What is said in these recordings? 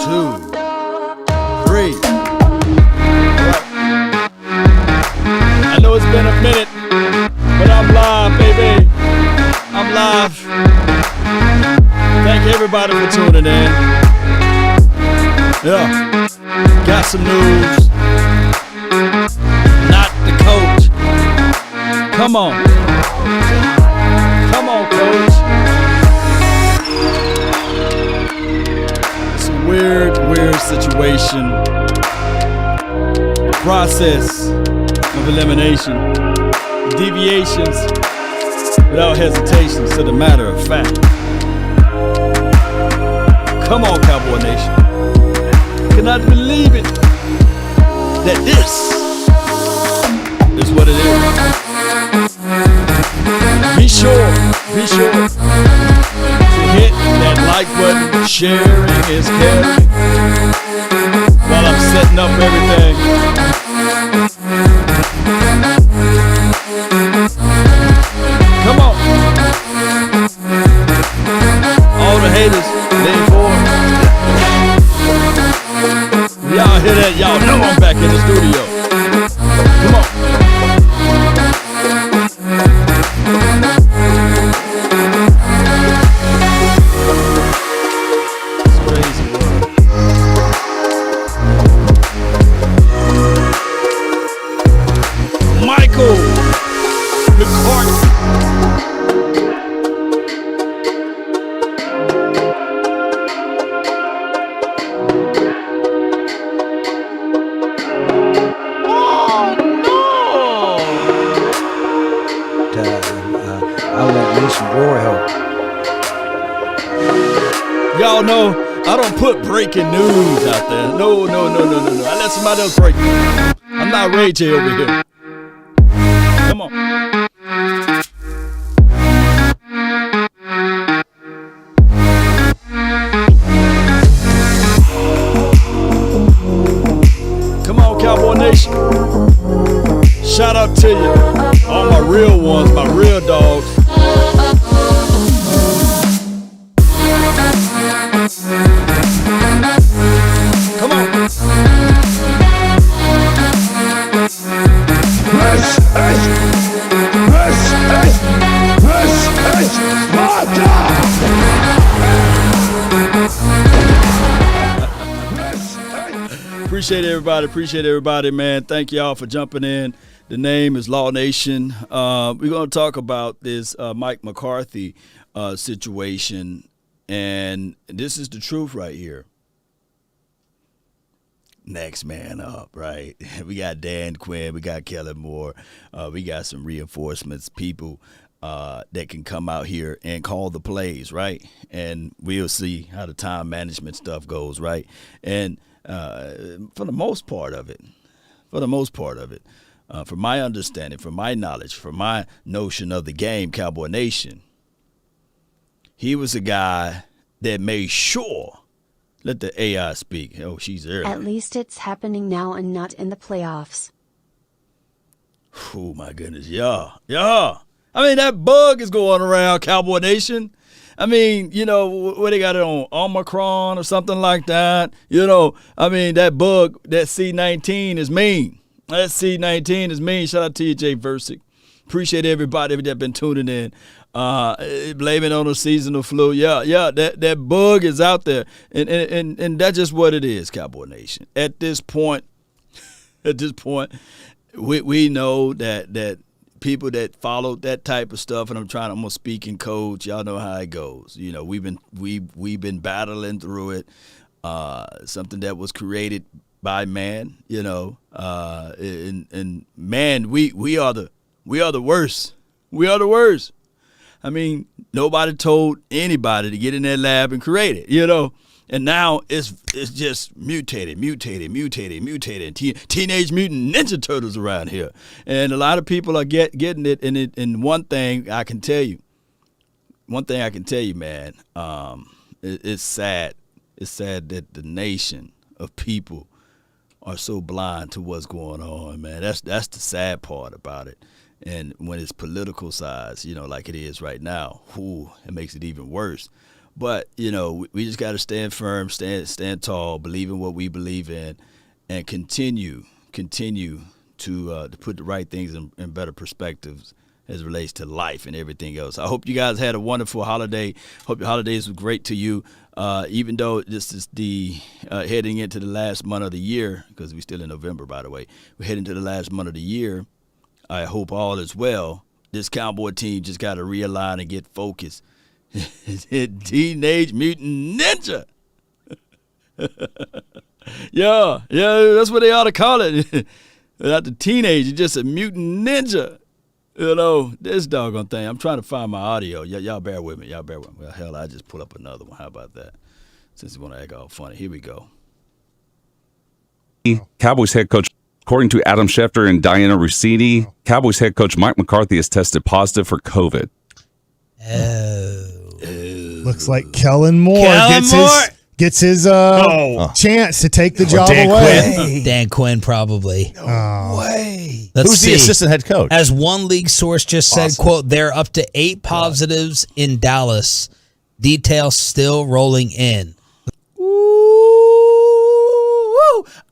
3. I know it's been a minute, but I'm live, baby. I'm live. Thank everybody for tuning in. Yeah. Got some news. Not the coach. Come on. Come on, coach. It's a weird situation. The process of elimination. Deviations without hesitation, to the matter of fact. Come on, Cowboy Nation. Cannot believe it that this is what it is. Be sure to hit that like button. Sharing is caring. While I'm setting up everything. Come on. All the haters, lean forward. Y'all hear that? Y'all know I'm back in the studio. Come on. It's crazy world. Michael McCarthy. Y'all know I don't put breaking news out there. No. I let somebody else break it. I'm not Ray J over here. Come on. Come on, Cowboy Nation. Shout out to you. All my real ones, my real dogs. Come on. Appreciate everybody, man. Thank y'all for jumping in. The name is Law Nation. We're going to talk about this Mike McCarthy situation, and this is the truth right here. Next man up, right? We got Dan Quinn, we got Kellen Moore, we got some reinforcements, people that can come out here and call the plays, right? And we'll see how the time management stuff goes, right? And for the most part of it, from my understanding, from my knowledge, from my notion of the game, Cowboy Nation, he was a guy that made sure. Let the AI speak. Oh, she's there. At least it's happening now and not in the playoffs. Oh, my goodness. Yeah. I mean, that bug is going around, Cowboy Nation. I mean, you know, what they got it on, Omicron or something like that. You know, I mean, that bug, that C-19 is mean. That C-19 is mean. Shout out to you, Jay Versick. Appreciate everybody that been tuning in. Blame it on the seasonal flu. Yeah, that bug is out there. And that's just what it is, Cowboy Nation. At this point, we know that people that follow that type of stuff, and I'm gonna speak in code, y'all know how it goes. You know, we've been battling through it. Something that was created by man, you know. And man, we are the worst. We are the worst. I mean, nobody told anybody to get in that lab and create it, you know. And now it's just mutated. Teenage Mutant Ninja Turtles around here. And a lot of people are getting it. And one thing I can tell you, man, it's sad. It's sad that the nation of people are so blind to what's going on, man. That's the sad part about it. And when it's political size, you know, like it is right now, it makes it even worse. But, we just got to stand firm, stand tall, believe in what we believe in, and continue to put the right things in better perspectives as it relates to life and everything else. I hope you guys had a wonderful holiday. Hope your holidays were great to you. Even though this is the heading into the last month of the year, because we're still in November, by the way. We're heading to the last month of the year. I hope all is well. This Cowboy team just got to realign and get focused. Teenage Mutant Ninja. yeah, that's what they ought to call it. Not the teenage, it's just a mutant ninja. This doggone thing. I'm trying to find my audio. Y'all bear with me. Well, hell, I just pull up another one. How about that? Since you want to act all funny. Here we go. Cowboys head coach, according to Adam Schefter and Diana Rossini, Cowboys head coach Mike McCarthy has tested positive for COVID. Looks like Kellen Moore gets his chance to take the job away. Dan Quinn, probably. No way. Who's the assistant head coach? As one league source just said, quote, they're up to 8 positives in Dallas. Details still rolling in.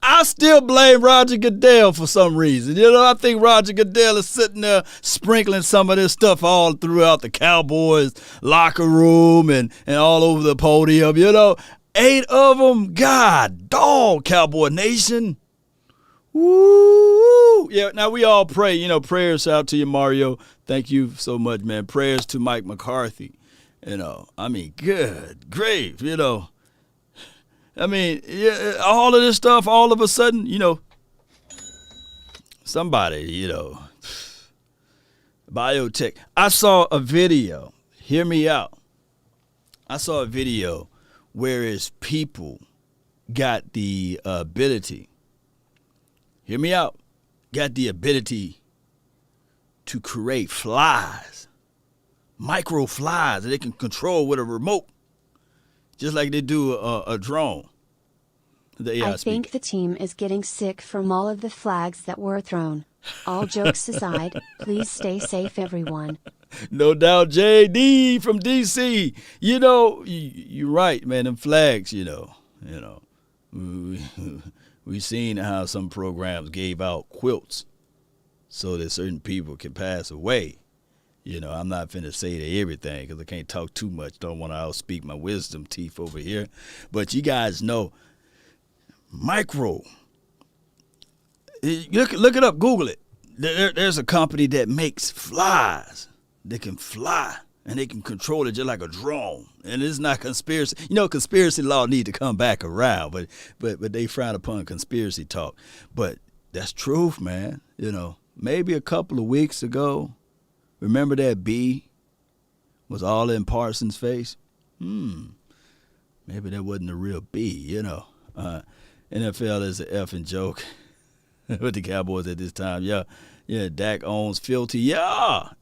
I still blame Roger Goodell for some reason. I think Roger Goodell is sitting there sprinkling some of this stuff all throughout the Cowboys locker room and all over the podium. 8 of them. God, dog, Cowboy Nation. Woo! Yeah, now we all pray. Prayers out to you, Mario. Thank you so much, man. Prayers to Mike McCarthy. Good grief, all of this stuff, all of a sudden, somebody, biotech. I saw a video. Hear me out. I saw a video where people got the ability. Hear me out. Got the ability to create flies, micro flies that they can control with a remote. Just like they do a drone. I think the team is getting sick from all of the flags that were thrown. All jokes aside, please stay safe, everyone. No doubt, JD from DC. You're right, man. Them flags, we've seen how some programs gave out quilts so that certain people can pass away. I'm not finna say to everything because I can't talk too much. Don't want to outspeak my wisdom teeth over here. But you guys know, micro. Look it up. Google it. There's a company that makes flies. They can fly and they can control it just like a drone. And it's not conspiracy. Conspiracy law need to come back around, but they frown upon conspiracy talk. But that's truth, man. Maybe a couple of weeks ago. Remember that bee was all in Parsons' face? Maybe that wasn't a real bee, NFL is an effing joke with the Cowboys at this time. Yeah, Dak owns filthy. Yeah.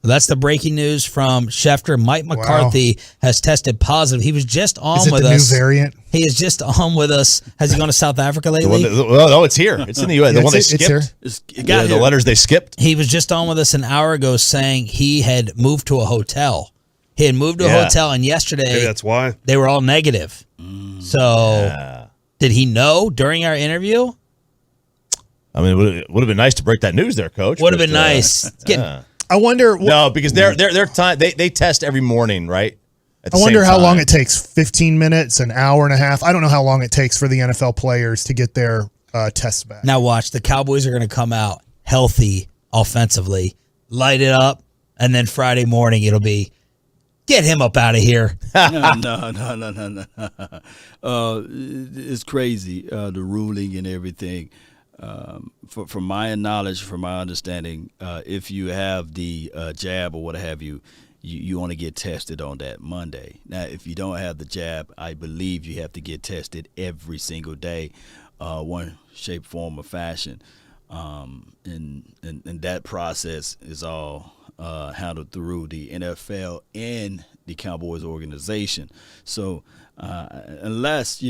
That's the breaking news from Schefter. Mike McCarthy has tested positive. He was just on with us. New variant? He is just on with us. Has he gone to South Africa lately? No, it's here. It's in the U.S. The one they skipped. The letters they skipped. He was just on with us an hour ago saying he had moved to a hotel. He had moved to a hotel, and yesterday maybe that's why they were all negative. So did he know during our interview? It would have been nice to break that news there, Coach. Would have been nice. I wonder. No, because their time they test every morning, right? I wonder how long it takes. 15 minutes, an hour and a half. I don't know how long it takes for the NFL players to get their tests back. Now watch, the Cowboys are going to come out healthy offensively, light it up, and then Friday morning it'll be, get him up out of here. No. It's crazy, the ruling and everything. From my knowledge, from my understanding, if you have the jab or what have you, you want to get tested on that Monday. Now, if you don't have the jab, I believe you have to get tested every single day, one shape, form, or fashion. And that process is all handled through the NFL and the Cowboys organization. So unless,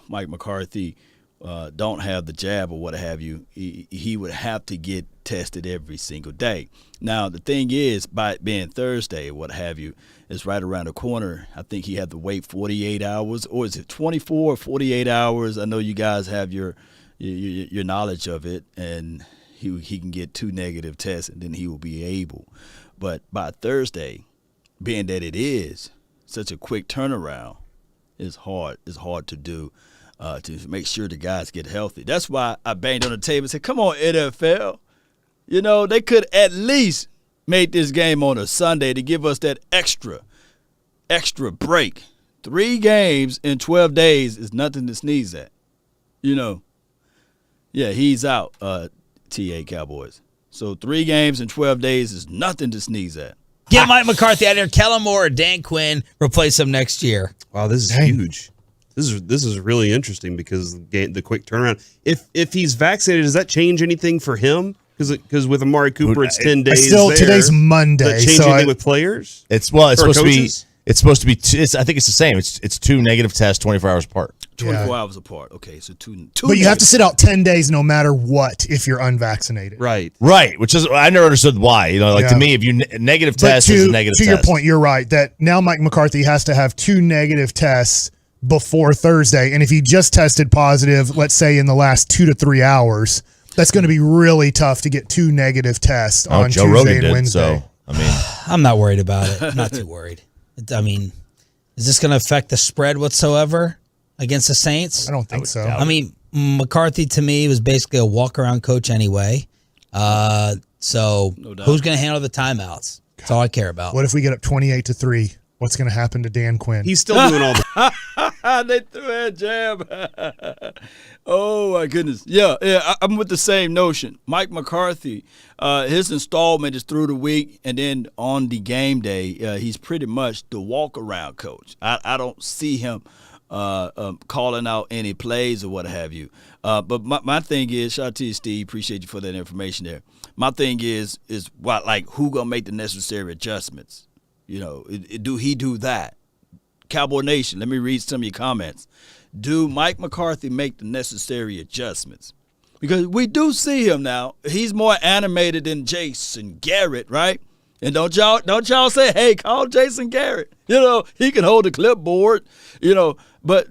Mike McCarthy don't have the jab or what have you, he would have to get tested every single day. Now, the thing is, by it being Thursday or what have you, it's right around the corner. I think he had to wait 48 hours, or is it 24 or 48 hours? I know you guys have your knowledge of it, and he can get 2 negative tests, and then he will be able. But by Thursday, being that it is such a quick turnaround, it's hard to do. To make sure the guys get healthy. That's why I banged on the table and said, come on, NFL. You know, they could at least make this game on a Sunday to give us that extra break. 3 games in 12 days is nothing to sneeze at. You know. Yeah, he's out, TA Cowboys. So 3 games in 12 days is nothing to sneeze at. Get Mike McCarthy out of there. Kellen Moore or Dan Quinn replace him next year. Wow, this is huge. This is really interesting because the quick turnaround. If he's vaccinated, does that change anything for him? Because with Amari Cooper, it's 10 days. Today's Monday. Does it change anything with players? It's supposed to be. It's supposed to be. I think it's the same. It's 2 negative tests, 24 hours apart. 24 hours apart. Okay, so two. But you have to sit out 10 days no matter what if you're unvaccinated. Right. Which is I never understood why. You know, to me, if you negative test is a negative test. To your point, you're right that now Mike McCarthy has to have 2 negative tests before Thursday, and if he just tested positive, let's say in the last 2 to 3 hours, that's going to be really tough to get 2 negative tests on Joe Tuesday Rogan and did, Wednesday. So, I mean, I'm not worried about it. I'm not too worried. I mean, is this going to affect the spread whatsoever against the Saints? I don't think so. I mean, McCarthy to me was basically a walk-around coach anyway. So who's going to handle the timeouts? That's all I care about. What if we get up 28-3? What's going to happen to Dan Quinn? He's still doing all the. They threw that jab. Oh, my goodness. Yeah, I'm with the same notion. Mike McCarthy, his installment is through the week, and then on the game day, he's pretty much the walk-around coach. I don't see him calling out any plays or what have you. But my thing is, shout out to you, Steve. Appreciate you for that information there. My thing is what, like, who going to make the necessary adjustments? You know, do he do that? Cowboy Nation, let me read some of your comments. Do Mike McCarthy make the necessary adjustments? Because we do see him now. He's more animated than Jason Garrett, right? And don't y'all say, hey, call Jason Garrett. You know, he can hold a clipboard, you know. But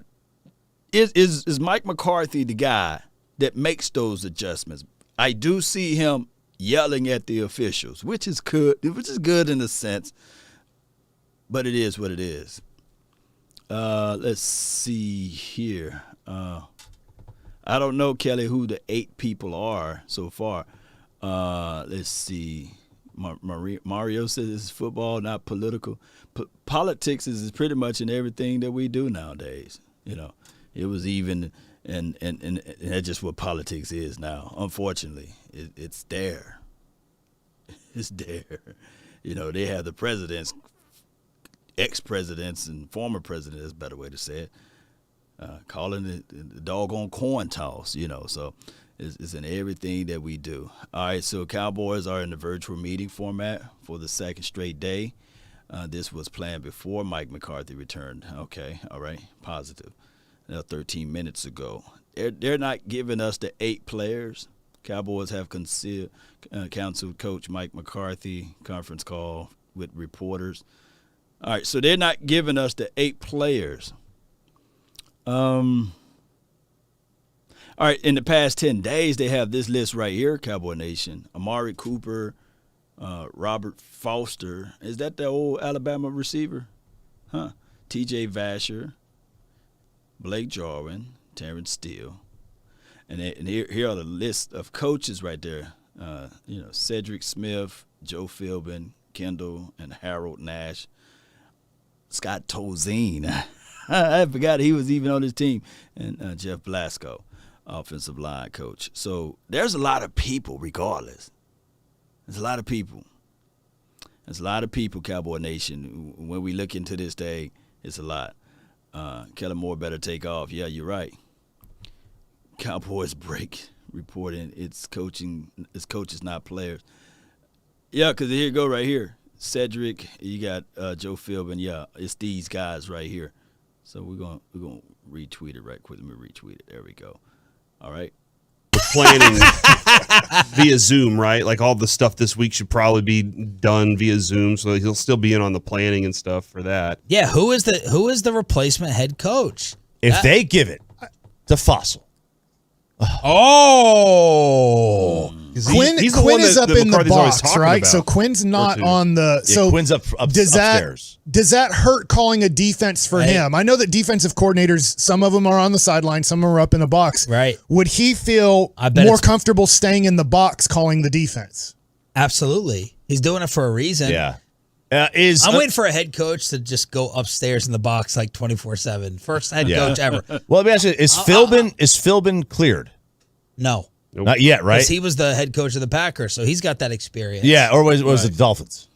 is Mike McCarthy the guy that makes those adjustments? I do see him yelling at the officials, which is good in a sense. But it is what it is. Let's see here. I don't know, Kelly, who the 8 people are so far. Let's see. Mario says it's football, not political. Politics is pretty much in everything that we do nowadays. You know, it was even, and that's just what politics is now. Unfortunately, it's there. It's there. You know, they have the presidents, ex-presidents and former presidents, is a better way to say it, calling it the doggone coin toss, you know. So it's in everything that we do. All right, so Cowboys are in the virtual meeting format for the 2nd straight day. This was planned before Mike McCarthy returned. Okay, all right, positive. Now 13 minutes ago. They're not giving us the 8 players. Cowboys have counseled Coach Mike McCarthy, conference call with reporters. All right, so they're not giving us the 8 players. All right, in the past 10 days, they have this list right here, Cowboy Nation. Amari Cooper, Robert Foster. Is that the old Alabama receiver? Huh. T.J. Vasher, Blake Jarwin, Terrence Steele. And here are the list of coaches right there. Cedric Smith, Joe Philbin, Kendall, and Harold Nash. Scott Tolzien. I forgot he was even on his team. And Jeff Blasco, offensive line coach. So there's a lot of people regardless. There's a lot of people. There's a lot of people, Cowboy Nation. When we look into this day, it's a lot. Kellen Moore better take off. Yeah, you're right. Cowboys break reporting it's coaches, not players. Yeah, because here you go right here. Cedric, you got Joe Philbin. Yeah, it's these guys right here. So we're gonna retweet it right quick. Let me retweet it. There we go. All right. Planning via Zoom, right? Like all the stuff this week should probably be done via Zoom, so he'll still be in on the planning and stuff for that. Yeah, who is the replacement head coach? If they give it to Fossil. Oh. Quinn is up in the box, right? So Quinn's not on the. So Quinn's upstairs. Does that hurt calling a defense for him? I know that defensive coordinators, some of them are on the sideline, some are up in the box. Right. Would he feel more comfortable staying in the box calling the defense? Absolutely. He's doing it for a reason. Yeah. I'm waiting for a head coach to just go upstairs in the box like 24/7. First head coach ever. Well, let me ask you: Is Philbin cleared? No. Nope. Not yet, right? Because he was the head coach of the Packers, so he's got that experience. Yeah, or was it the Dolphins?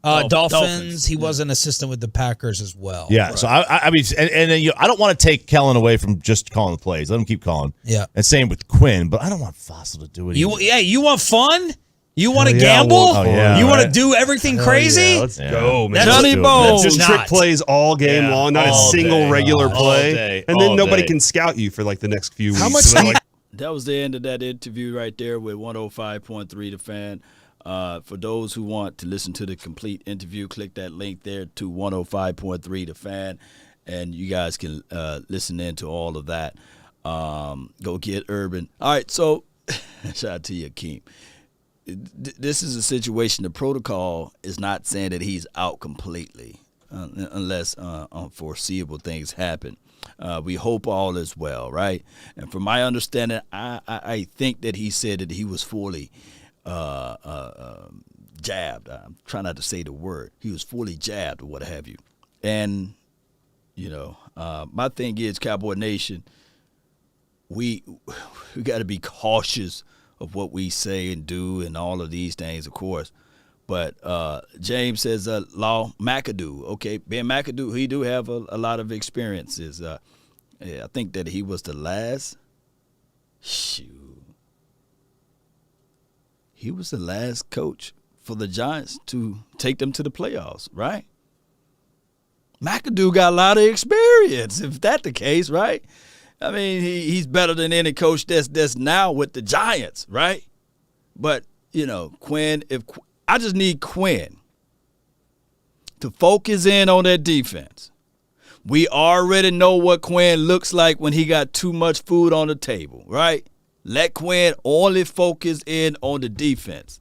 Dolphins. He was an assistant with the Packers as well. Yeah, right. So I mean, and then I don't want to take Kellen away from just calling the plays. Let him keep calling. Yeah, and same with Quinn, but I don't want Fossil to do it. You want fun? You want to gamble? You want to do everything crazy? Yeah, let's go, man. Johnny Bones. Just trick plays all game long, not a single regular play, and then nobody can scout you for like the next few weeks. How much? That was the end of that interview right there with 105.3 The Fan. For those who want to listen to the complete interview, click that link there to 105.3 The Fan, and you guys can listen in to all of that. Go get Urban. All right, so shout out to you, Akeem. This is a situation. The protocol is not saying that he's out completely unless unforeseeable things happen. We hope all is well, right? And from my understanding, I think that he said that he was fully jabbed. I'm trying not to say the word. He was fully jabbed or what have you. And, my thing is, Cowboy Nation, we got to be cautious of what we say and do and all of these things, of course. But James says, Law McAdoo. Okay, Ben McAdoo, he do have a lot of experiences. I think that he was the last. He was the last coach for the Giants to take them to the playoffs, right? McAdoo got a lot of experience, if that's the case, right? I mean, he's better than any coach that's now with the Giants, right? But, Quinn, I just need Quinn to focus in on that defense. We already know what Quinn looks like when he got too much food on the table, right? Let Quinn only focus in on the defense,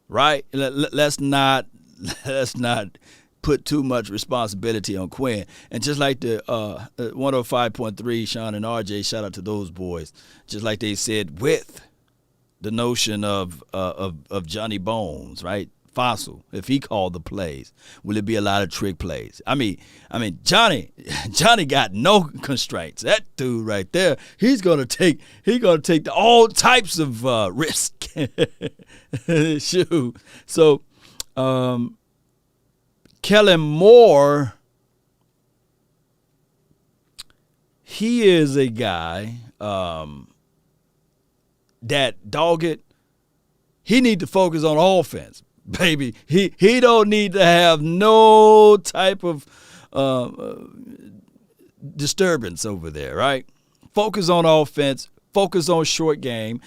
right? Let's not put too much responsibility on Quinn. And just like the 105.3, Sean and RJ, shout out to those boys. Just like they said with the notion of Johnny Bones, right? Fossil, if he called the plays, will it be a lot of trick plays? I mean, Johnny got no constraints. That dude right there, he's gonna take all types of risk. Shoot. So, Kellen Moore, he is a guy that dogged. He need to focus on offense. Baby, he don't need to have no type of disturbance over there, right? Focus on offense. Focus on short game.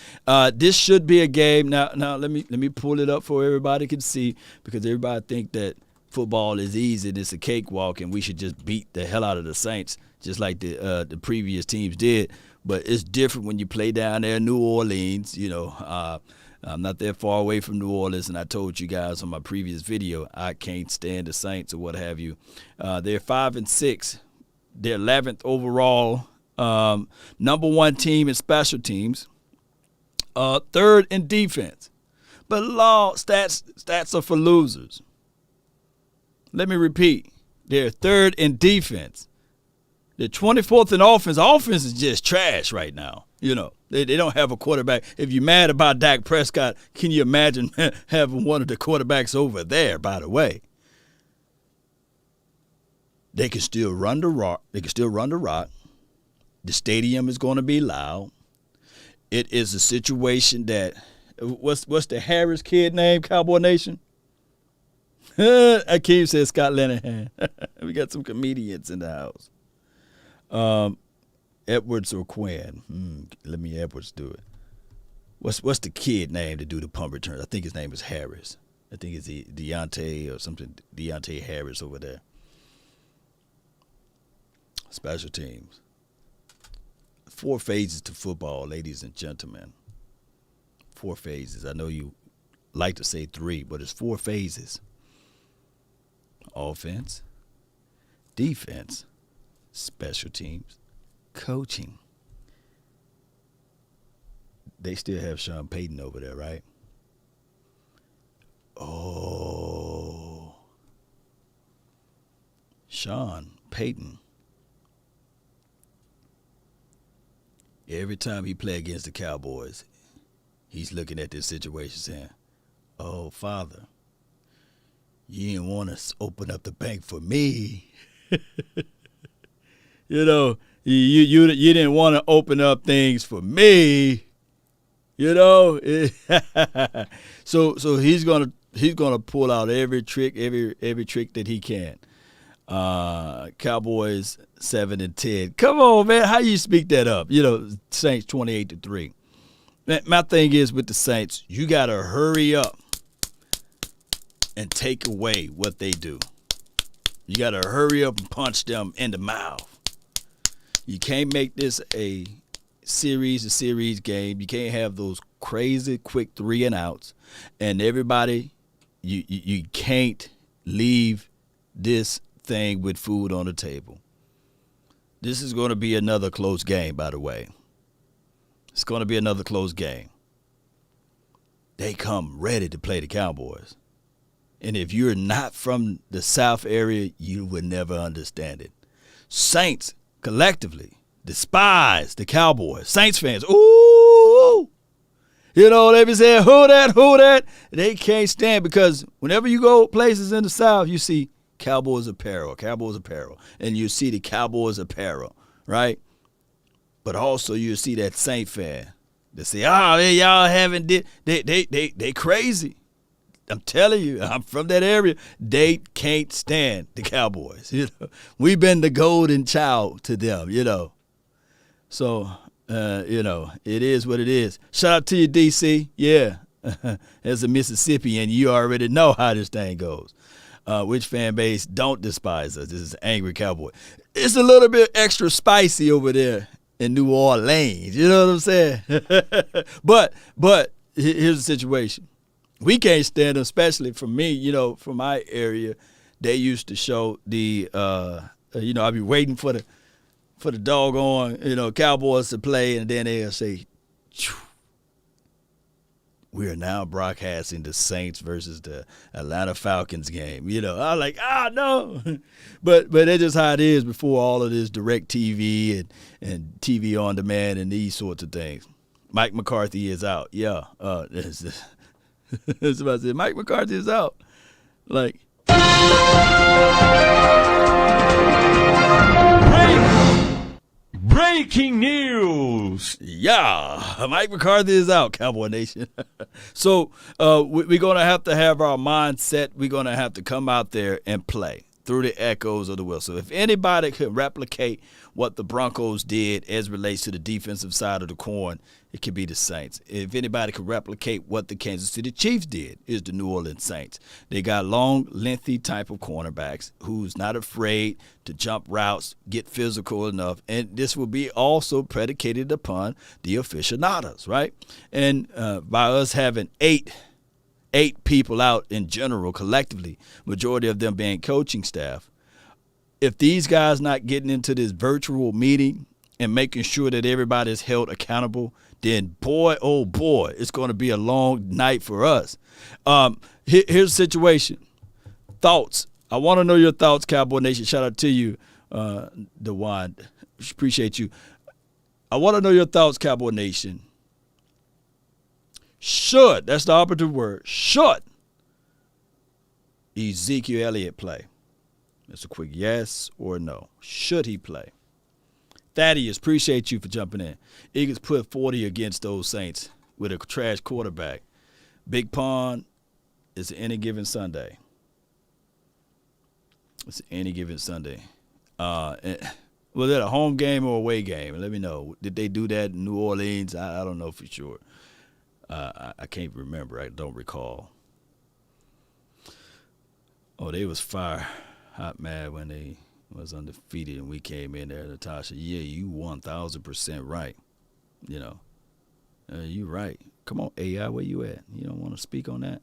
This should be a game. Now let me pull it up so everybody can see, because everybody think that football is easy and it's a cakewalk and we should just beat the hell out of the Saints just like the previous teams did. But it's different when you play down there in New Orleans, I'm not that far away from New Orleans, and I told you guys on my previous video, I can't stand the Saints or what have you. They're 5-6. They're 11th overall. Number one team in special teams. Third in defense. But stats are for losers. Let me repeat. They're third in defense. They're 24th in offense. Offense is just trash right now. They don't have a quarterback. If you're mad about Dak Prescott, can you imagine having one of the quarterbacks over there, by the way? They can still run the rock. The stadium is going to be loud. It is a situation that what's the Harris kid name, Cowboy Nation? Akeem says Scott Linehan. We got some comedians in the house. Edwards or Quinn? Let me Edwards do it. What's the kid name to do the punt return? I think his name is Harris. I think it's Deontay or something. Deontay Harris over there. Special teams. 4 phases to football, ladies and gentlemen. 4 phases. I know you like to say 3, but it's 4 phases. Offense, defense, special teams, coaching. They still have Sean Payton over there, right? Oh. Sean Payton. Every time he play against the Cowboys, he's looking at this situation saying, oh, Father, you didn't want to open up the bank for me. You know, you didn't want to open up things for me. You know, so he's gonna pull out every trick that he can. Cowboys 7-10. Come on, man, how you speak that up? You know, Saints 28-3. My thing is with the Saints, you gotta hurry up and take away what they do. You gotta hurry up and punch them in the mouth. You can't make this a series game. You can't have those crazy quick 3 and outs. And everybody, you can't leave this thing with food on the table. This is going to be another close game, by the way. It's going to be another close game. They come ready to play the Cowboys. And if you're not from the South area, you would never understand it. Saints collectively despise the Cowboys. Saints fans, ooh, you know, they be saying, who that? They can't stand, because whenever you go places in the South, you see Cowboys apparel, and you see the Cowboys apparel, right? But also you see that Saint fan that say, y'all haven't did, they crazy. I'm telling you, I'm from that area. They can't stand the Cowboys. You know, we've been the golden child to them. You know, so you know, it is what it is. Shout out to you, DC. Yeah, as a Mississippian, you already know how this thing goes. Which fan base don't despise us? This is Angry Cowboy. It's a little bit extra spicy over there in New Orleans. You know what I'm saying? But here's the situation. We can't stand them, especially for me, you know, from my area. They used to show the, you know, I'd be waiting for the doggone, you know, Cowboys to play, and then they'll say, we are now broadcasting the Saints versus the Atlanta Falcons game. You know, I'm like, no. But that's just how it is before all of this direct TV and TV on demand and these sorts of things. Mike McCarthy is out. Yeah. That's about to say, Mike McCarthy is out. Like, breaking news. Yeah, Mike McCarthy is out, Cowboy Nation. So we're going to have our mindset. We're going to have to come out there and play through the echoes of the whistle. If anybody could replicate what the Broncos did as relates to the defensive side of the coin, it could be the Saints. If anybody could replicate what the Kansas City Chiefs did, is the New Orleans Saints. They got long, lengthy type of cornerbacks who's not afraid to jump routes, get physical enough, and this will be also predicated upon the aficionados, right? And by us having eight people out in general, collectively, majority of them being coaching staff, if these guys not getting into this virtual meeting and making sure that everybody's held accountable, then boy, oh boy, it's going to be a long night for us. Here's the situation. Thoughts. I want to know your thoughts, Cowboy Nation. Shout out to you, DeJuan. Appreciate you. I want to know your thoughts, Cowboy Nation. Should, that's the operative word, should Ezekiel Elliott play? It's a quick yes or no. Should he play? Thaddeus, appreciate you for jumping in. Eagles put 40 against those Saints with a trash quarterback. Big Pond is any given Sunday. It's any given Sunday. Well, Was it a home game or away game? Let me know. Did they do that in New Orleans? I don't know for sure. I can't remember. I don't recall. Oh, they was fire hot mad when they was undefeated and we came in there, Natasha. Yeah, you 1,000% right. You know, you right. Come on, AI, where you at? You don't want to speak on that?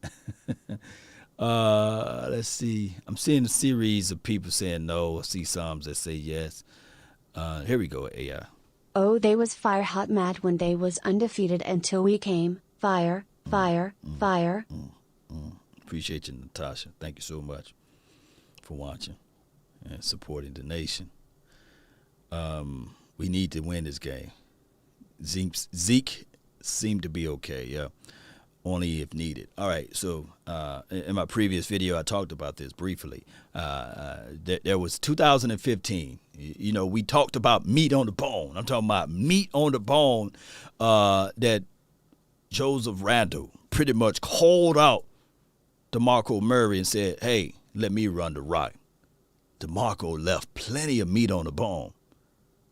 Let's see. I'm seeing a series of people saying no. I see some that say yes. Here we go, AI. Oh, they was fire hot mad when they was undefeated until we came. Fire, fire, fire. Appreciate you, Natasha. Thank you so much for watching and supporting the nation. We need to win this game. Zeke seemed to be okay, yeah, only if needed. All right, so in my previous video, I talked about this briefly. There was 2015. You know, we talked about meat on the bone. I'm talking about meat on the bone that Joseph Randle pretty much called out DeMarco Murray and said, hey, let me run the rock. DeMarco left plenty of meat on the bone,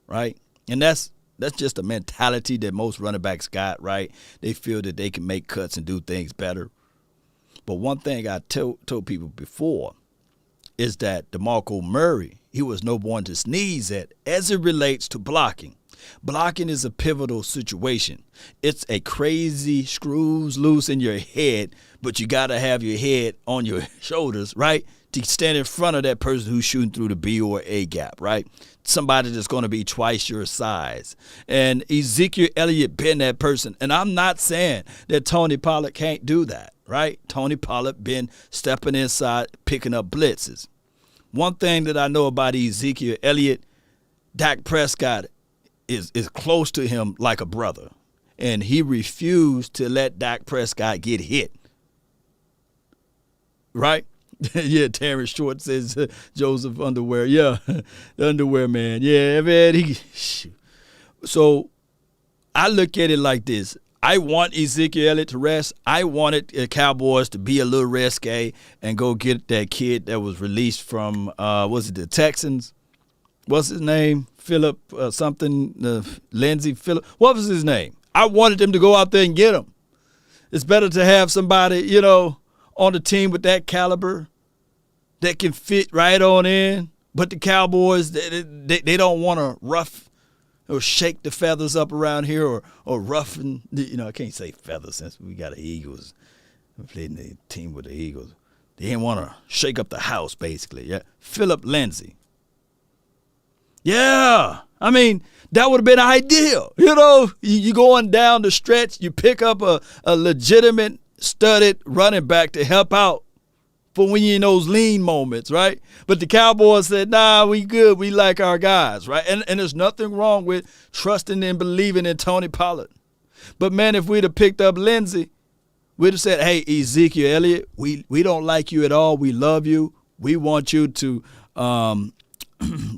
right? And that's just a mentality that most running backs got, right? They feel that they can make cuts and do things better. But one thing I told people before is that DeMarco Murray, he was no one to sneeze at as it relates to blocking. Blocking is a pivotal situation. It's a crazy screws loose in your head, but you got to have your head on your shoulders, right? To stand in front of that person who's shooting through the B or A gap, right? Somebody that's going to be twice your size. And Ezekiel Elliott been that person. And I'm not saying that Tony Pollard can't do that, right? Tony Pollard been stepping inside, picking up blitzes. One thing that I know about Ezekiel Elliott, Dak Prescott is close to him like a brother. And he refused to let Dak Prescott get hit. Right? Yeah, Terrence Short says Joseph Underwear. Yeah, the underwear man. Yeah, man. So I look at it like this. I want Ezekiel Elliott to rest. I wanted the Cowboys to be a little risque and go get that kid that was released from, was it the Texans? What's his name? Philip something, Lindsey Phillip. What was his name? I wanted them to go out there and get him. It's better to have somebody, you know, on the team with that caliber that can fit right on in. But the Cowboys, they don't want to rough or shake the feathers up around here or roughen, you know, I can't say feathers since we got the Eagles. We played in the team with the Eagles. They didn't want to shake up the house, basically. Yeah, Philip Lindsay. Yeah, I mean, that would have been ideal. You know, you going down the stretch, you pick up a legitimate, studded running back to help out for when you're in those lean moments, right? But the Cowboys said, nah, we good. We like our guys, right? And there's nothing wrong with trusting and believing in Tony Pollard. But, man, if we'd have picked up Lindsey, we'd have said, hey, Ezekiel Elliott, we don't like you at all. We love you. We want you to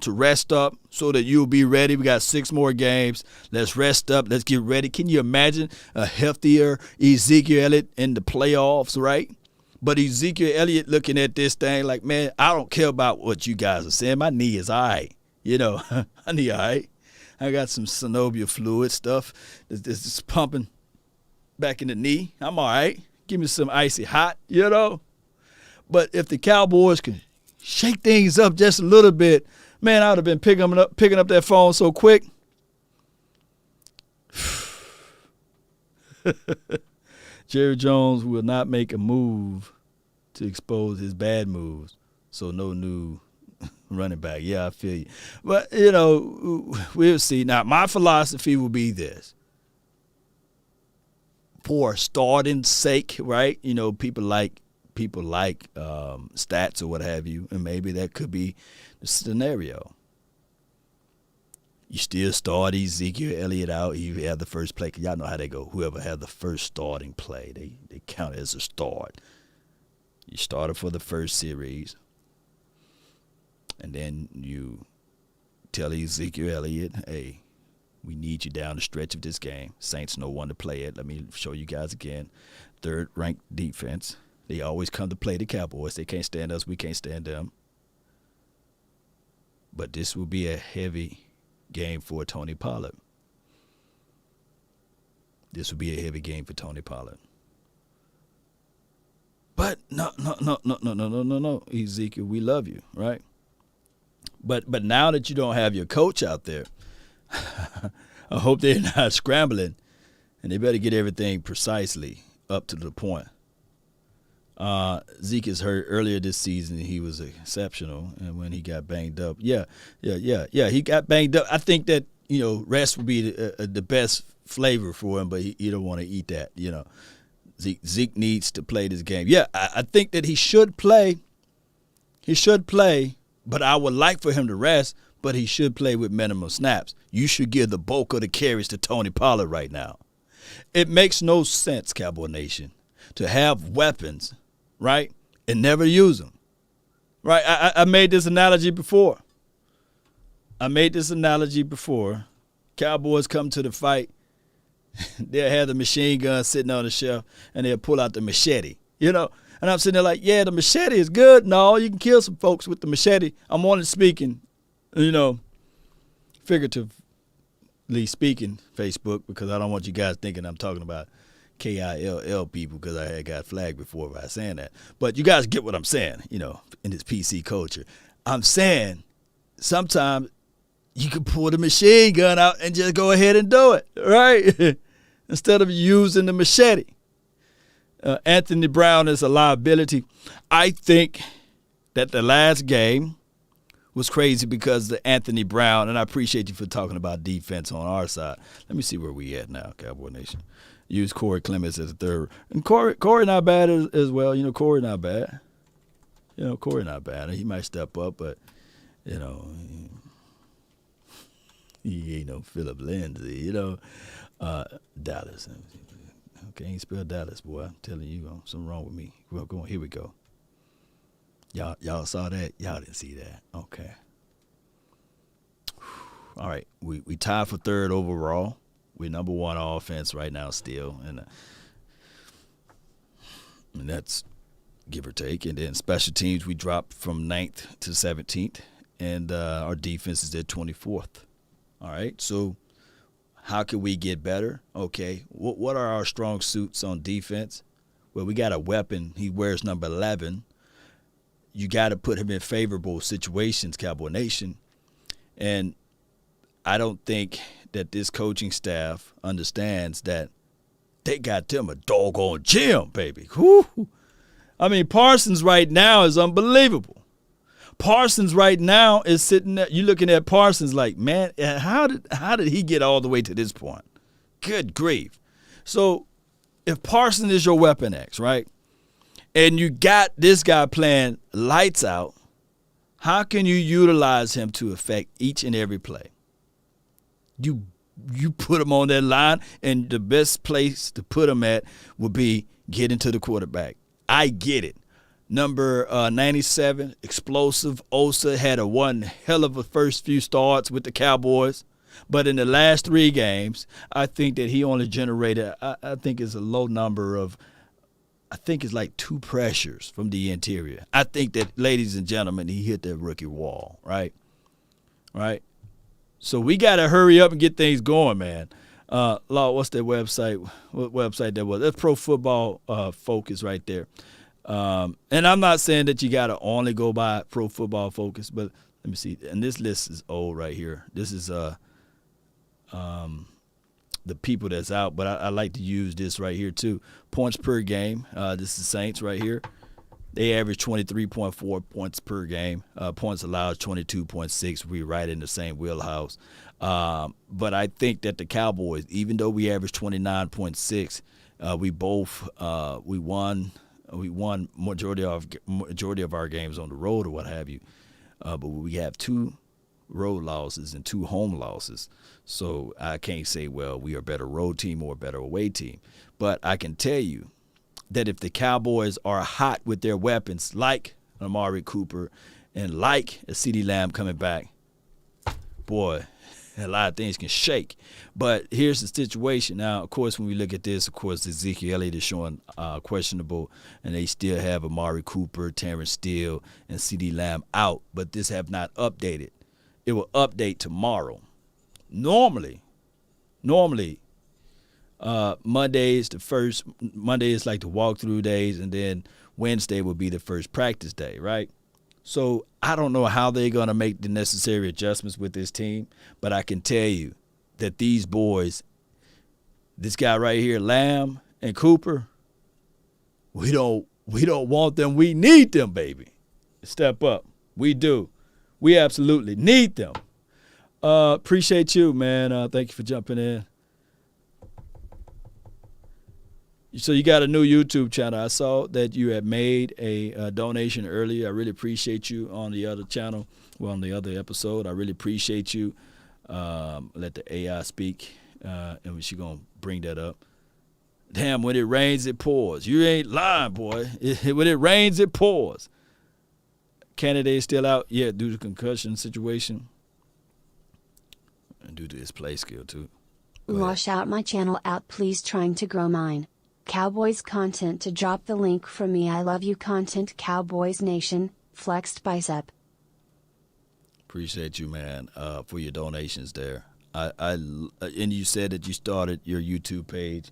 rest up so that you'll be ready. We got 6 more games. Let's rest up. Let's get ready. Can you imagine a healthier Ezekiel Elliott in the playoffs, right? But Ezekiel Elliott looking at this thing like, man, I don't care about what you guys are saying. My knee is all right. You know, my knee all right. I got some synovial fluid stuff that's pumping back in the knee. I'm all right. Give me some icy hot, you know. But if the Cowboys can shake things up just a little bit, man, I would have been picking up that phone so quick. Jerry Jones will not make a move to expose his bad moves, so no new running back. Yeah, I feel you. But, you know, we'll see. Now, my philosophy will be this. For starting sake, right? You know, people like stats or what have you, and maybe that could be the scenario. You still start Ezekiel Elliott out. You have the first play. Y'all know how they go. Whoever had the first starting play, they count as a start. You started for the first series, and then you tell Ezekiel Elliott, hey, we need you down the stretch of this game. Saints know when to play it. Let me show you guys again. 3rd-ranked defense. They always come to play the Cowboys. They can't stand us. We can't stand them. But this will be a heavy game for Tony Pollard. This would be a heavy game for Tony Pollard. But no, Ezekiel, we love you, right? But now that you don't have your coach out there, I hope they're not scrambling, and they better get everything precisely up to the point. Zeke is hurt earlier this season. He was exceptional, and when he got banged up, he got banged up. I think that rest would be the best flavor for him, but he don't want to eat that. Zeke needs to play this game. Yeah, I think that he should play. He should play, but I would like for him to rest. But he should play with minimum snaps. You should give the bulk of the carries to Tony Pollard right now. It makes no sense, Cowboy Nation, to have weapons, right, and never use them. Right? I made this analogy before. Cowboys come to the fight. They'll have the machine gun sitting on the shelf, and they'll pull out the machete, And I'm sitting there like, yeah, the machete is good. No, you can kill some folks with the machete. I'm only speaking, figuratively speaking, Facebook, because I don't want you guys thinking I'm talking about KILL people because I had got flagged before by saying that. But you guys get what I'm saying, in this PC culture. I'm saying sometimes you can pull the machine gun out and just go ahead and do it, right? Instead of using the machete. Anthony Brown is a liability. I think that the last game was crazy because the Anthony Brown, and I appreciate you for talking about defense on our side. Let me see where we at now, Cowboy Nation. Use Corey Clemens as a third. And Corey not bad as well. Corey not bad. Corey not bad. He might step up, but, he ain't no Philip Lindsay, Dallas. Okay, ain't spell Dallas, boy. I'm telling you, something wrong with me. Well, here we go. Y'all saw that? Y'all didn't see that. Okay. All right. We tied for third overall. We're number one offense right now still. And that's give or take. And then special teams, we dropped from 9th to 17th. And our defense is at 24th. All right. So how can we get better? Okay. What are our strong suits on defense? Well, we got a weapon. He wears number 11. You got to put him in favorable situations, Cowboy Nation. And I don't think that this coaching staff understands that they got them a doggone gym, baby. Whew. I mean, Parsons right now is unbelievable. Parsons right now is sitting there. You're looking at Parsons like, man, how did he get all the way to this point? Good grief. So if Parsons is your weapon X, right? And you got this guy playing lights out, how can you utilize him to affect each and every play? You put him on that line, and the best place to put him at would be getting to the quarterback. I get it. Number 97, explosive Osa, had a one hell of a first few starts with the Cowboys. But in the last 3 games, I think that he only generated, I think it's a low number of, I think it's like 2 pressures from the interior. I think that, ladies and gentlemen, he hit that rookie wall, right? Right? So we got to hurry up and get things going, man. Law, what's that website? What website that was? That's Pro Football Focus right there. And I'm not saying that you got to only go by Pro Football Focus, but let me see. And this list is old right here. This is the people that's out, but I like to use this right here too. Points per game. This is Saints right here. They average 23.4 points per game. Points allowed 22.6. We're right in the same wheelhouse. But I think that the Cowboys, even though we average 29.6, we won majority of our games on the road or what have you. But we have 2 road losses and 2 home losses. So I can't say, well, we are a better road team or a better away team. But I can tell you that if the Cowboys are hot with their weapons, like Amari Cooper and like a CeeDee Lamb coming back, boy, a lot of things can shake. But here's the situation. Now, of course, when we look at this, of course, Ezekiel Elliott is showing questionable, and they still have Amari Cooper, Terrence Steele, and CeeDee Lamb out. But this have not updated. It will update tomorrow. Normally, Monday is like the walkthrough days, and then Wednesday will be the first practice day, right? So I don't know how they're going to make the necessary adjustments with this team, but I can tell you that these boys, this guy right here, Lamb and Cooper, we don't want them. We need them, baby. Step up. We do. We absolutely need them. Appreciate you, man. Thank you for jumping in. So you got a new YouTube channel. I saw that you had made a donation earlier. I really appreciate you on the other channel, on the other episode. I really appreciate you. Let the AI speak, and she's going to bring that up. Damn, when it rains, it pours. You ain't lying, boy. When it rains, it pours. Candidate still out? Yeah, due to concussion situation. And due to his play skill, too. Wash out my channel out, please, trying to grow mine. Cowboys content to drop the link from me. I love you content, Cowboys Nation, flexed bicep. Appreciate you, man, for your donations there. And you said that you started your YouTube page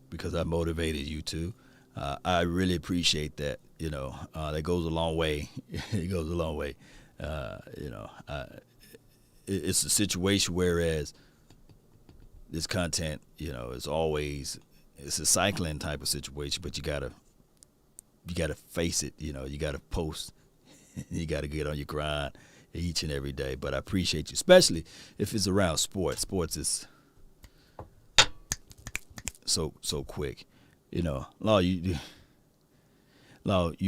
because I motivated you to. I really appreciate that. That goes a long way. It goes a long way. It's a situation whereas this content, it's a cycling type of situation, but you gotta face it. You gotta post. You gotta get on your grind each and every day. But I appreciate you, especially if it's around sports. Sports is so quick. Law, you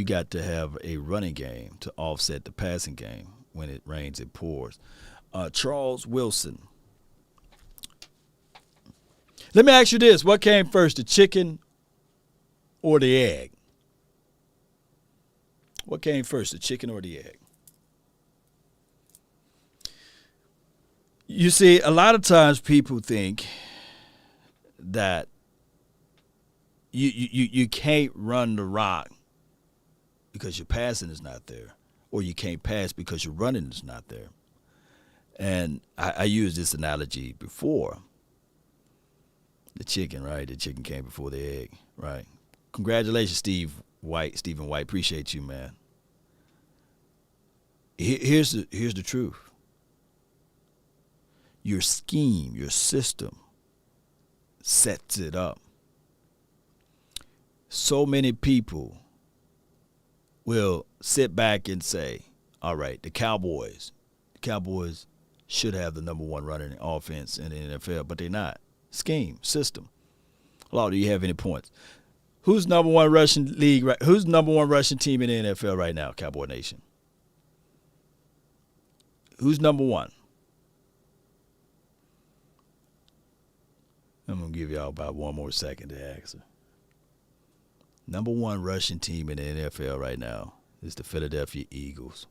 got to have a running game to offset the passing game. When it rains, it pours. Charles Wilson. Let me ask you this. What came first, the chicken or the egg? What came first, the chicken or the egg? You see, a lot of times people think that you can't run the rock because your passing is not there, or you can't pass because your running is not there. And I used this analogy before. The chicken, right? The chicken came before the egg, right? Congratulations, Stephen White. Appreciate you, man. Here's the truth. Your scheme, your system sets it up. So many people will sit back and say, all right, the Cowboys should have the number one running offense in the NFL, but they're not. Scheme, system. Law, do you have any points? Who's number one rushing league? Who's number one rushing team in the NFL right now, Cowboy Nation? Who's number one? I'm going to give y'all about one more second to answer. Number one rushing team in the NFL right now is the Philadelphia Eagles.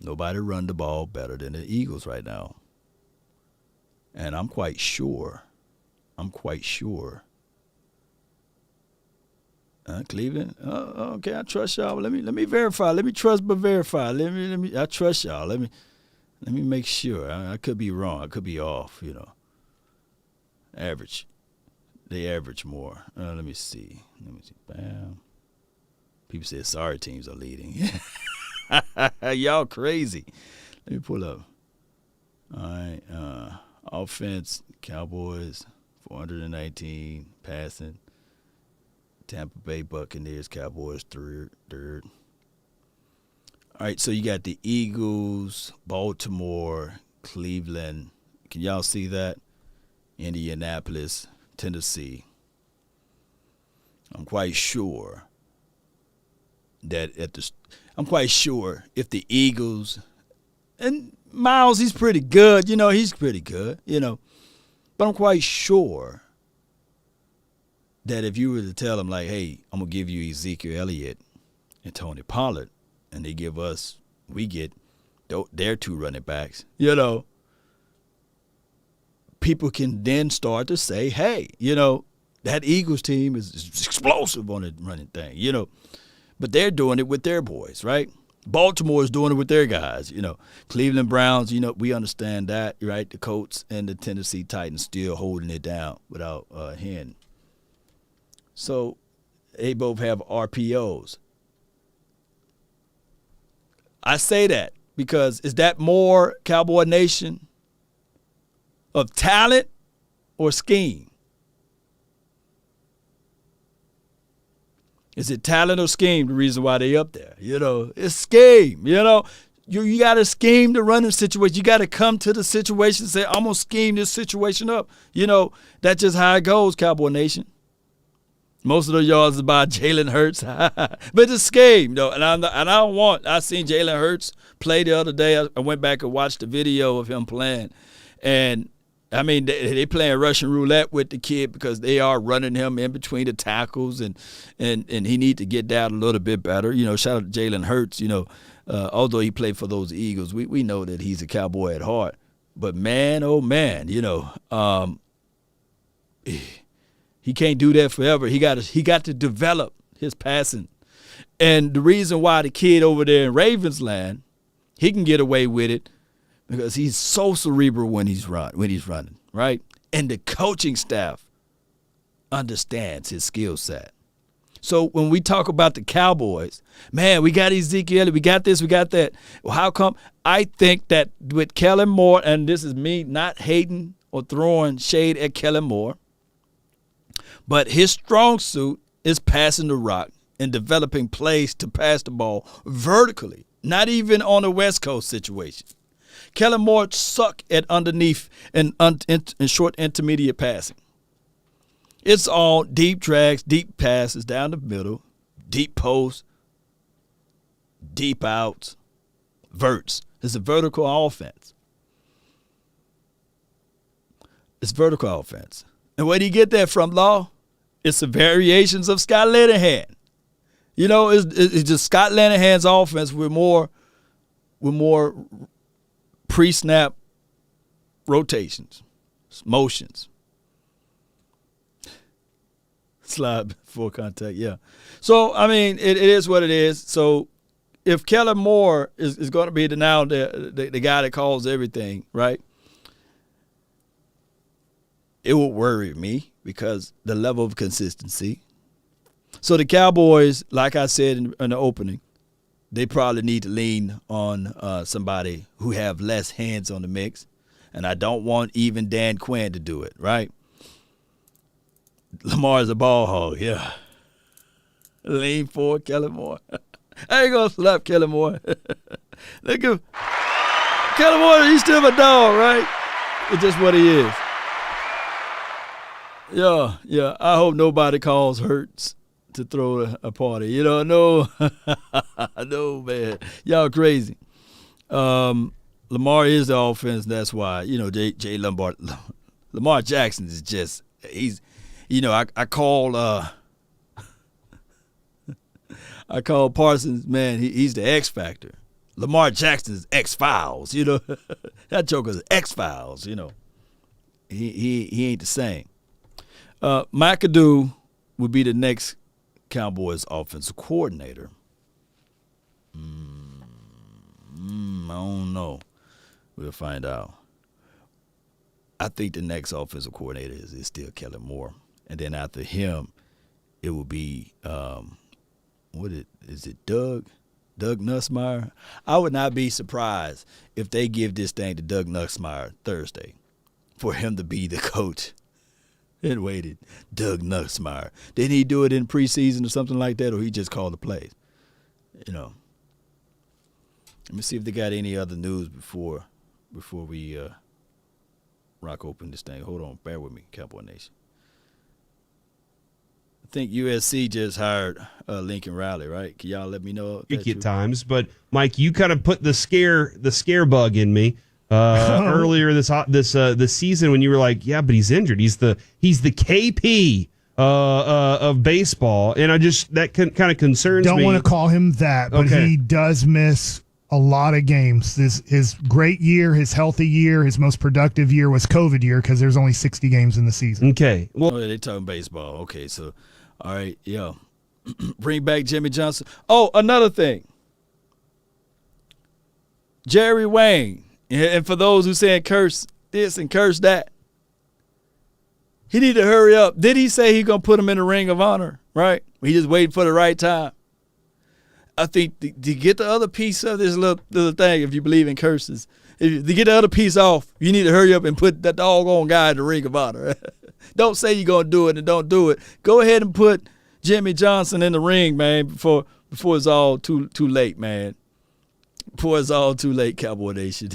Nobody run the ball better than the Eagles right now. And I'm quite sure. Cleveland. Okay, I trust y'all. Let me verify. Let me trust but verify. I trust y'all. Let me make sure. I could be wrong. I could be off. Average. They average more. Let me see. Bam. People say sorry teams are leading. Y'all crazy. Let me pull up. All right. Offense, Cowboys, 419. Passing, Tampa Bay Buccaneers, Cowboys, third. All right, so you got the Eagles, Baltimore, Cleveland. Can y'all see that? Indianapolis, Tennessee. I'm quite sure if the Eagles, and Miles, he's pretty good. He's pretty good, But I'm quite sure that if you were to tell him, like, hey, I'm going to give you Ezekiel Elliott and Tony Pollard, and we get their two running backs, people can then start to say, hey, that Eagles team is explosive on the running thing, But they're doing it with their boys, right? Baltimore is doing it with their guys. Cleveland Browns, we understand that, right? The Colts and the Tennessee Titans still holding it down without Hen. So they both have RPOs. I say that because is that more Cowboy Nation of talent or scheme? Is it talent or scheme the reason why they up there? It's scheme. You got to scheme to run the situation. You got to come to the situation and say, I'm going to scheme this situation up. That's just how it goes, Cowboy Nation. Most of the yards is by Jalen Hurts. But it's scheme, though. And I seen Jalen Hurts play the other day. I went back and watched the video of him playing. And I mean, they playing Russian roulette with the kid because they are running him in between the tackles, and he need to get that a little bit better. Shout out to Jalen Hurts. Although he played for those Eagles, we know that he's a Cowboy at heart. But man, oh man, he can't do that forever. He got to develop his passing, and the reason why the kid over there in Ravensland, he can get away with it. Because he's so cerebral when he's running, right? And the coaching staff understands his skill set. So when we talk about the Cowboys, man, we got Ezekiel Elliott, we got this, we got that. Well, how come? I think that with Kellen Moore, and this is me not hating or throwing shade at Kellen Moore, but his strong suit is passing the rock and developing plays to pass the ball vertically, not even on a West Coast situation. Kellen Moore suck at underneath and short intermediate passing. It's all deep drags, deep passes down the middle, deep posts, deep outs, verts. It's a vertical offense. It's vertical offense. And where do you get that from, Law? It's the variations of Scott Linehan. It's just Scott Linehan's offense with more pre-snap rotations, motions. Slide before contact, yeah. So, I mean, it is what it is. So, if Kellen Moore is going to be the guy that calls everything, right, it would worry me because the level of consistency. So, the Cowboys, like I said in the opening, they probably need to lean on somebody who have less hands on the mix. And I don't want even Dan Quinn to do it, right? Lamar's a ball hog, yeah. Lean forward, Kellen Moore. I ain't going to slap Kellen Moore. Look at Kellen Moore, he's still a dog, right? It's just what he is. Yeah. I hope nobody calls Hurts to throw a party. No, no, man. Y'all crazy. Lamar is the offense. That's why, Jay Lombard. Lamar Jackson is just, I call Parsons, man, he's the X factor. Lamar Jackson's X-Files, That joker's X-Files, He ain't the same. McAdoo would be the next Cowboys offensive coordinator. I don't know. We'll find out. I think the next offensive coordinator is still Kellen Moore. And then after him, it will be, is it Doug Nussmeier? I would not be surprised if they give this thing to Doug Nussmeier Thursday for him to be the coach. And waited, Doug Nussmeier. Didn't he do it in preseason or something like that, or he just called the plays? Let me see if they got any other news before we rock open this thing. Hold on, bear with me, Cowboy Nation. I think USC just hired Lincoln Riley, right? Can y'all let me know? At times, but Mike, you kind of put the scare bug in me. Earlier this season when you were like, yeah, but he's injured. He's the KP of baseball, and that kind of concerns me. Don't want to call him that, but He does miss a lot of games. His great year, his healthy year, his most productive year was COVID year because there's only 60 games in the season. Okay, well, they talking baseball. Okay, so all right, yeah, bring back Jimmy Johnson. Oh, another thing. Jerry Wayne, and for those who saying curse this and curse that, he need to hurry up. Did he say he going to put him in the Ring of Honor, right? He just waiting for the right time. I think to get the other piece of this little thing, if you believe in curses, to get the other piece off, you need to hurry up and put that doggone guy in the Ring of Honor. Don't say you're going to do it and don't do it. Go ahead and put Jimmy Johnson in the ring, man, before it's all too late, man. Before it's all too late, Cowboy Nation.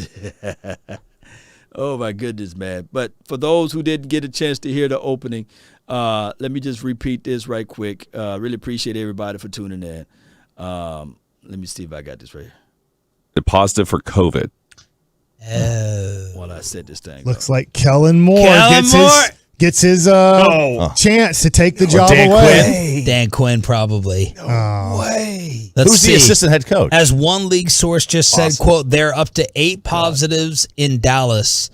Oh, my goodness, man. But for those who didn't get a chance to hear the opening, let me just repeat this right quick. Really appreciate everybody for tuning in. Let me see if I got this right here. Positive for COVID. While I said this thing. Looks like Kellen Moore gets his chance to take the job away. Dan Quinn probably. No way. Who's the assistant head coach? As one league source just said, quote, they're up to 8 positives in Dallas.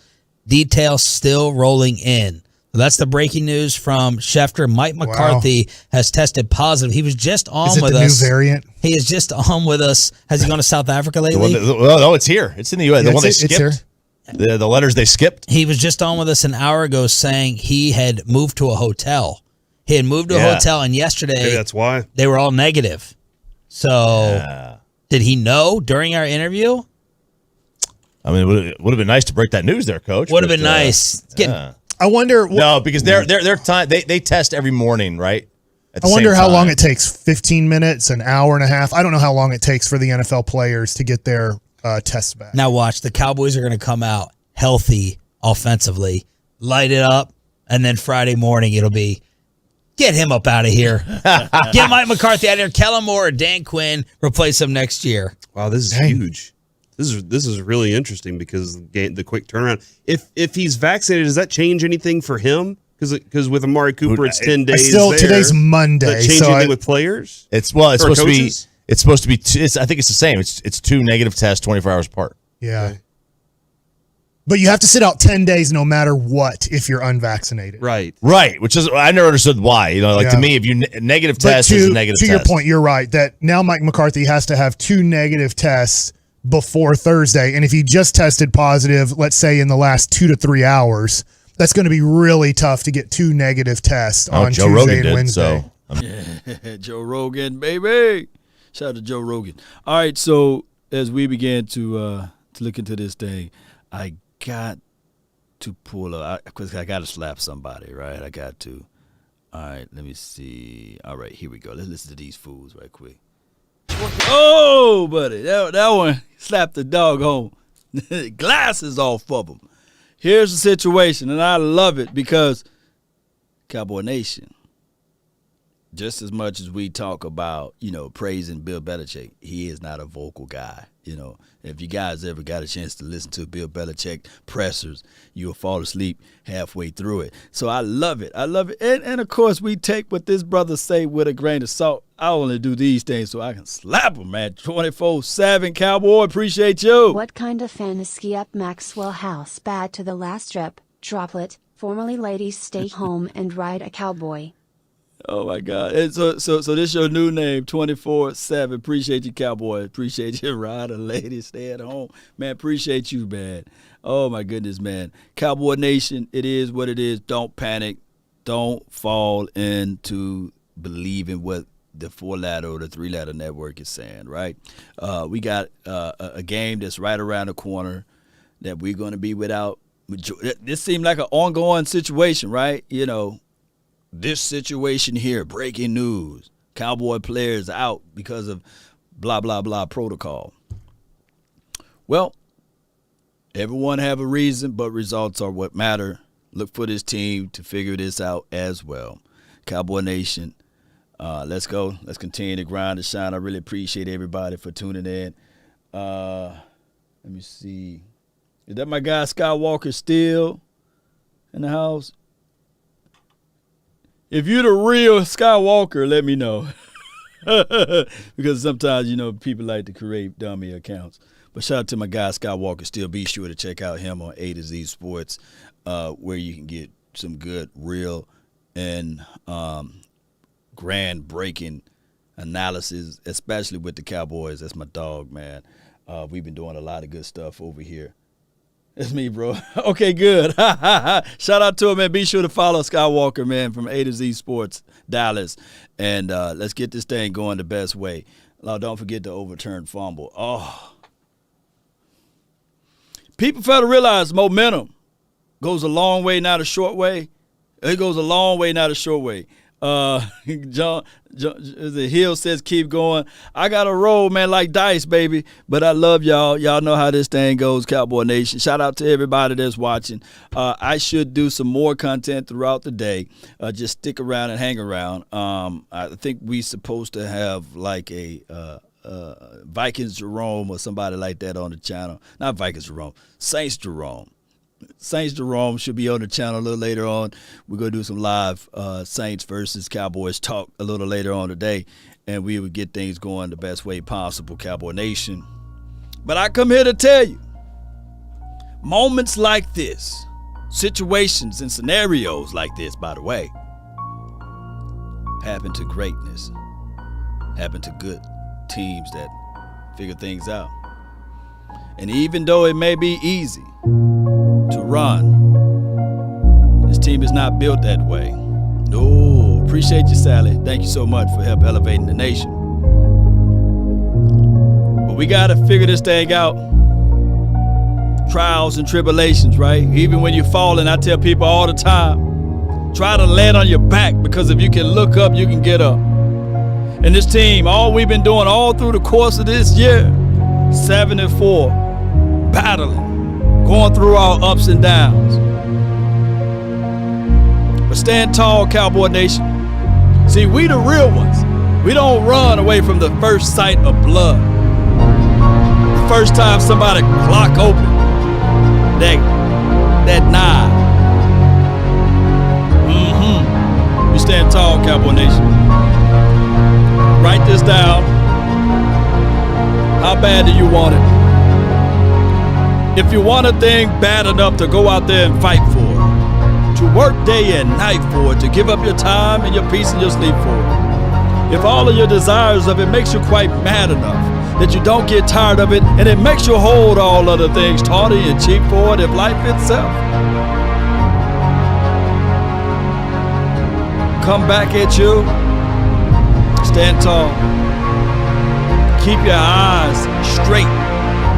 Details still rolling in. So that's the breaking news from Schefter. Mike McCarthy has tested positive. He was just on with us. New variant? He is just on with us. Has he gone to South Africa lately? No, it's here. It's in the U.S. The one they skipped. The letters they skipped. He was just on with us an hour ago saying he had moved to a hotel. He had moved to a hotel, and yesterday maybe that's why they were all negative. So did he know during our interview? I mean, it would have been nice to break that news there, Coach. Would have been nice. I wonder. No, because their time they test every morning, right? I wonder how long it takes. 15 minutes, an hour and a half. I don't know how long it takes for the NFL players to get their tests back. Now watch, the Cowboys are going to come out healthy offensively, light it up, and then Friday morning it'll be, get him up out of here. Get Mike McCarthy out of here. Kellen Moore or Dan Quinn, replace him next year. Wow, this is huge. This is really interesting because the quick turnaround. If he's vaccinated, does that change anything for him? Because with Amari Cooper, it's 10 days. Today's Monday. Does that change anything with players? It's supposed to be. It's supposed to be. I think it's the same. It's 2 negative tests 24 hours apart. Yeah. Okay. But you have to sit out 10 days no matter what if you're unvaccinated. Right. Which is, I never understood why. To me, if you negative test is a negative test. To your point, you're right that now Mike McCarthy has to have 2 negative tests before Thursday. And if he just tested positive, let's say in the last 2 to 3 hours, that's going to be really tough to get 2 negative tests on Joe Tuesday Rogan and Wednesday. Yeah, Joe Rogan, baby. Shout out to Joe Rogan. All right, so as we began to look into this thing, I got to pull up, because I got to slap somebody, right? I got to. All right, let me see. All right, here we go. Let's listen to these fools right quick. Oh, buddy, that one slapped the doggone glasses off of them. Here's the situation, and I love it because Cowboy Nation, just as much as we talk about, praising Bill Belichick, he is not a vocal guy. If you guys ever got a chance to listen to Bill Belichick pressers, you'll fall asleep halfway through it. So I love it. And of course, we take what this brother say with a grain of salt. I only do these things so I can slap him, man. 24/7, Cowboy. Appreciate you. What kind of fantasy up Maxwell House bad to the last drip, droplet, formerly ladies stay home and ride a cowboy. Oh, my God. And so this your new name, 24/7. Appreciate you, Cowboy. Appreciate you, rider, lady, stay at home. Man, appreciate you, man. Oh, my goodness, man. Cowboy Nation, it is what it is. Don't panic. Don't fall into believing what the 4-letter or the 3-letter network is saying, right? We got a game that's right around the corner that we're going to be without. This seemed like an ongoing situation, right? This situation here, breaking news, Cowboy players out because of blah, blah, blah protocol. Well, everyone have a reason, but results are what matter. Look for this team to figure this out as well. Cowboy Nation, let's go. Let's continue to grind and shine. I really appreciate everybody for tuning in. Let me see. Is that my guy Skywalker still in the house? If you're the real Skywalker, let me know. Because sometimes, people like to create dummy accounts. But shout out to my guy Skywalker still. Be sure to check out him on A to Z Sports, where you can get some good, real, and grand breaking analysis, especially with the Cowboys. That's my dog, man. We've been doing a lot of good stuff over here. It's me, bro. Okay, good. Shout out to him, man. Be sure to follow Skywalker, man, from A to Z Sports Dallas. And let's get this thing going the best way. Now, don't forget to overturn fumble. Oh. People fail to realize momentum goes a long way, not a short way. It goes a long way, not a short way. John the Hill says, keep going. I got to roll, man, like dice, baby. But I love y'all. Y'all know how this thing goes, Cowboy Nation. Shout out to everybody that's watching. I should do some more content throughout the day. Just stick around and hang around. I think we supposed to have like a Vikings Jerome or somebody like that on the channel. Not Vikings Jerome, Saints Jerome. Saints Jerome should be on the channel a little later on. We're going to do some live Saints versus Cowboys talk a little later on today, and we would get things going the best way possible, Cowboy Nation. But I come here to tell you, moments like this, situations and scenarios like this, by the way, happen to greatness, happen to good teams that figure things out. And even though it may be easy to run, this team is not built that way. No, appreciate you, Sally. Thank you so much for help elevating the nation. But we got to figure this thing out. Trials and tribulations, right? Even when you're falling, I tell people all the time, try to land on your back, because if you can look up, you can get up. And this team, all we've been doing all through the course of this year, 7-4, battling, going through our ups and downs. But stand tall, Cowboy Nation. See, we the real ones. We don't run away from the first sight of blood. The first time somebody clock open that knife. We stand tall, Cowboy Nation. Write this down. How bad do you want it? If you want a thing bad enough to go out there and fight for it, to work day and night for it, to give up your time and your peace and your sleep for it. If all of your desires of it makes you quite mad enough that you don't get tired of it, and it makes you hold all other things tawny and cheap for it, if life itself come back at you, stand tall. Keep your eyes straight,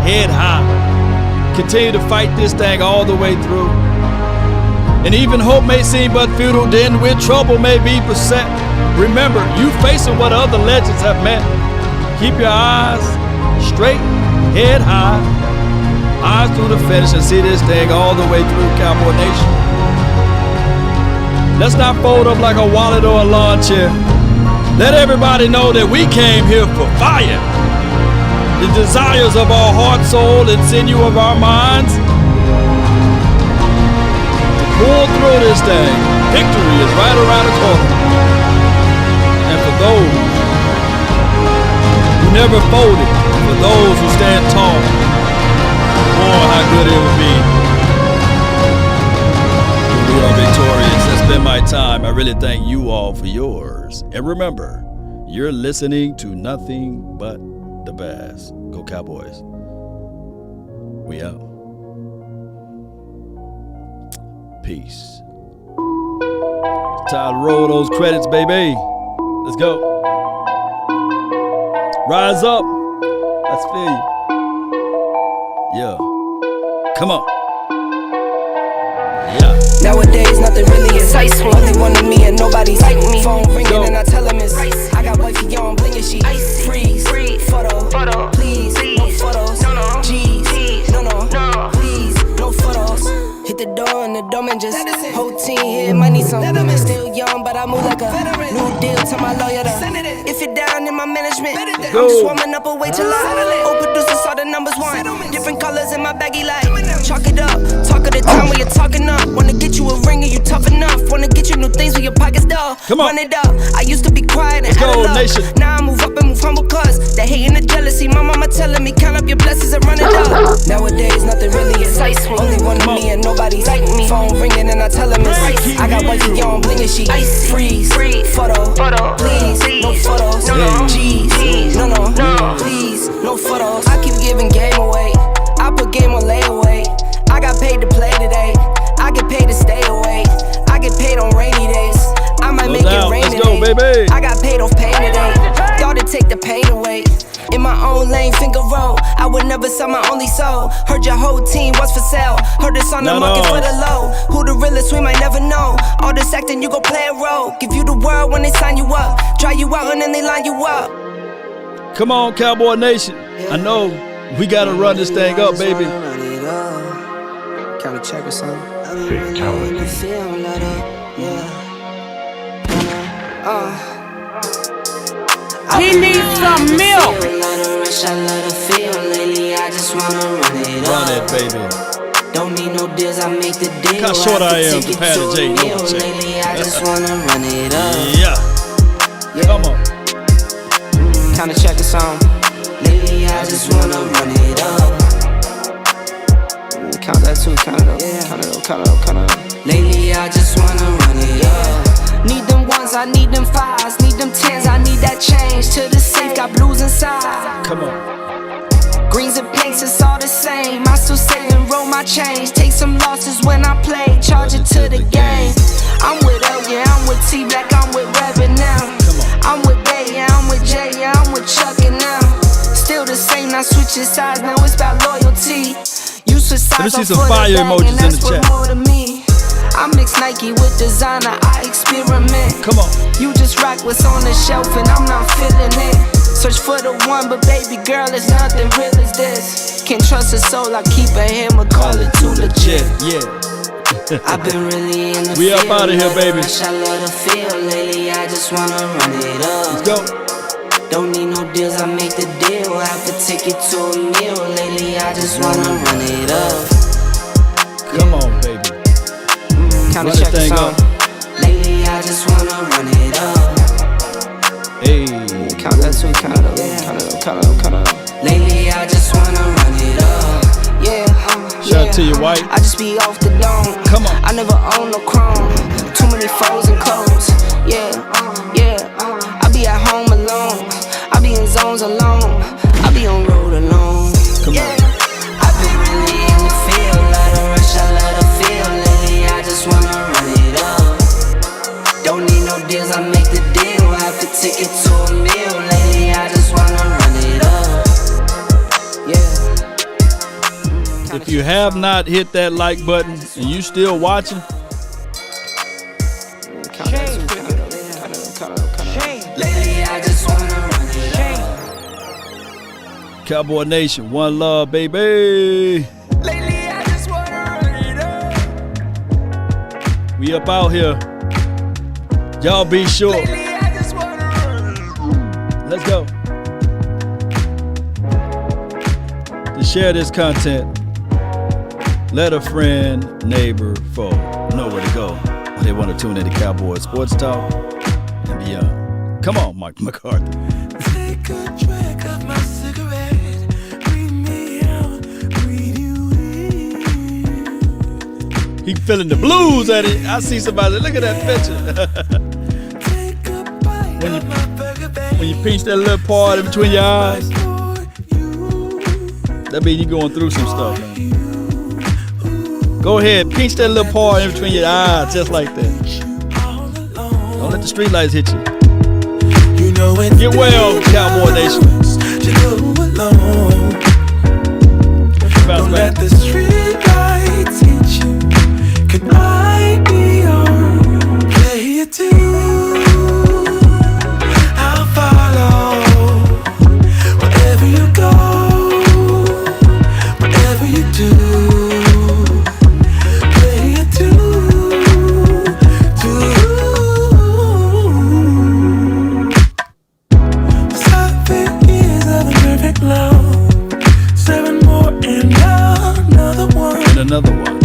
head high. Continue to fight this thing all the way through. And even hope may seem but futile, then when trouble may be beset, remember, you facing what other legends have met. Keep your eyes straight, head high, eyes through the finish, and see this thing all the way through, Cowboy Nation. Let's not fold up like a wallet or a lawn chair. Let everybody know that we came here for fire. The desires of our heart, soul, and sinew of our minds. To pull through this thing, victory is right around the corner. And for those who never folded, for those who stand tall, oh, how good it would be. We are victorious. That's been my time. I really thank you all for yours. And remember, you're listening to nothing but the best. Go Cowboys. We out. Peace. It's time to roll those credits, baby. Let's go. Rise up. Let's feel you. Yeah. Come on. Yeah. Nowadays, nothing really excites me. Only one of me and nobody's like me. Phone ringing and I tell him it's I got wifey on bling and she freeze. Photo, please, no photos. G's, no, please, no photos. Hit the door and the domain just whole team here might need some. Still young, but I move like a new deal to my lawyer. If you're down in my management, I'm just warming up a way till I old producers saw the numbers one. Different colors in my baggy light. Chalk it up, talk of the time when you're talking up. Wanna get you a ring and you tough enough. Wanna get you new things with your pockets dull. Run it up. I used to be quiet and out of love. Now I move up and move humble cause the hate and the jealousy. My mama telling me count up your blessings and run it up. Nowadays nothing really excites me. Only one of me and nobody's like me. Phone ringing and I tell him it's I got wifey on bling and she freeze. Photo, please, no photos. G's, no, please, no no photos. I keep giving game away. I put game on layaway. I got paid to play today. I get paid to stay away. I get paid on rainy days. I might make it rain today. Baby. I got paid off pain today. Thought to take the pain away. In my own lane, finger roll. I would never sell my only soul. Heard your whole team was for sale. Heard this on the market for the low. Who the realest, we might never know. All this acting, you gon' play a role. Give you the world when they sign you up. Try you out and then they line you up. Come on, Cowboy Nation. I know we gotta run this thing up, baby. Kinda check or something. Fatality. He needs some milk. Run it, baby. Don't need no deals, I make the deal. Look how short I am compared to Jay. Lately, I just wanna run it up. Yeah. Come on. Kinda check the song. Lately, I just wanna run it up. Count that too, count it up. Count it up, count it up, count it up. Lately, I just wanna run it up. Need them ones, I need them fives. Need them tens, I need that change. To the safe, got blues inside. Come on. Greens and pinks, it's all the same. I still save and roll my change. Take some losses when I play, charge it to the game. I'm with L, yeah, I'm with T Black, I'm with Reverend now. I'm with Bay, yeah, I'm with Jay, yeah, I'm with Chuck and now. Still the same, not switching sides, now it's about loyalty. You switch sides, let me see some fire emojis in the chat. I mix Nike with designer, I experiment. Come on. You just rock what's on the shelf and I'm not feeling it. Search for the one, but baby girl, it's nothing real as this. Can't trust a soul, I keep a hammer, call it too legit. Yeah. I've been really in the we up out of here, baby. I love the feel lately, I just wanna run it up. Let's go. Don't need no deals, I make the deal. I have to take it to a meal. Lately, I just wanna run it up. Come on, baby. Kinda check the song. Lately, I just wanna run it up. Hey. Count that too, count it up, count it up, count it up, count it up. Lately, I just wanna run it up. Yeah, shout out to you, White. I just be off the dome. Come on. I never own no chrome. Too many foes and clothes. Yeah, I be at home alone. I be in zones alone. I be on road alone. Come on. I been really in the field. Love the rush, I love the feel. Lately, I just wanna run it up. Don't need no deals, I make the deal. I have to take it to a meal. Lately, I just wanna run it up. Yeah. If you have not hit that like button and you still watching, Lately, I just wanna run it up. Cowboy Nation, one love, baby. Lately, I just wanna run it up. We up out here. Y'all be sure. Lately, I just wanna run it up. Let's go. To share this content, let a friend, neighbor, foe know where to go when they want to tune into Cowboys Sports Talk and beyond. Come on, Mike McCarthy. Take a drag of my cigarette. Breathe me out, breathe you in. He feeling the blues at it. I see somebody. Look at that picture. Take a bite of my burger, baby. When you pinch that little part in between your eyes, that means you're going through some stuff, man. Go ahead, pinch that little part in between your eyes, just like that. Don't let the street lights hit you. You know it. Get well, Cowboy Nation. To go alone. Don't let the street lights hit you. Can I be your player too? I'll follow wherever you go, whatever you do. Player too. Another one.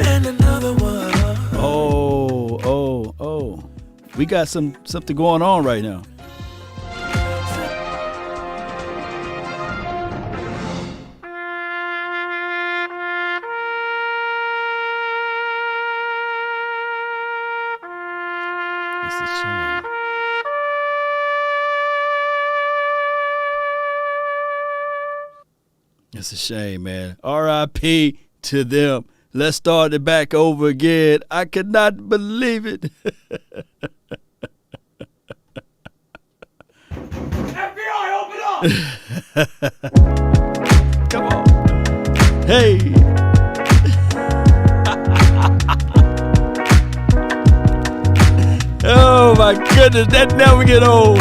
And another one. Oh. We got something going on right now. It's a shame. It's a shame, man. R.I.P. to them. Let's start it back over again. I could not believe it. FBI, open up! Come on. Hey. Oh, my goodness. That never get old.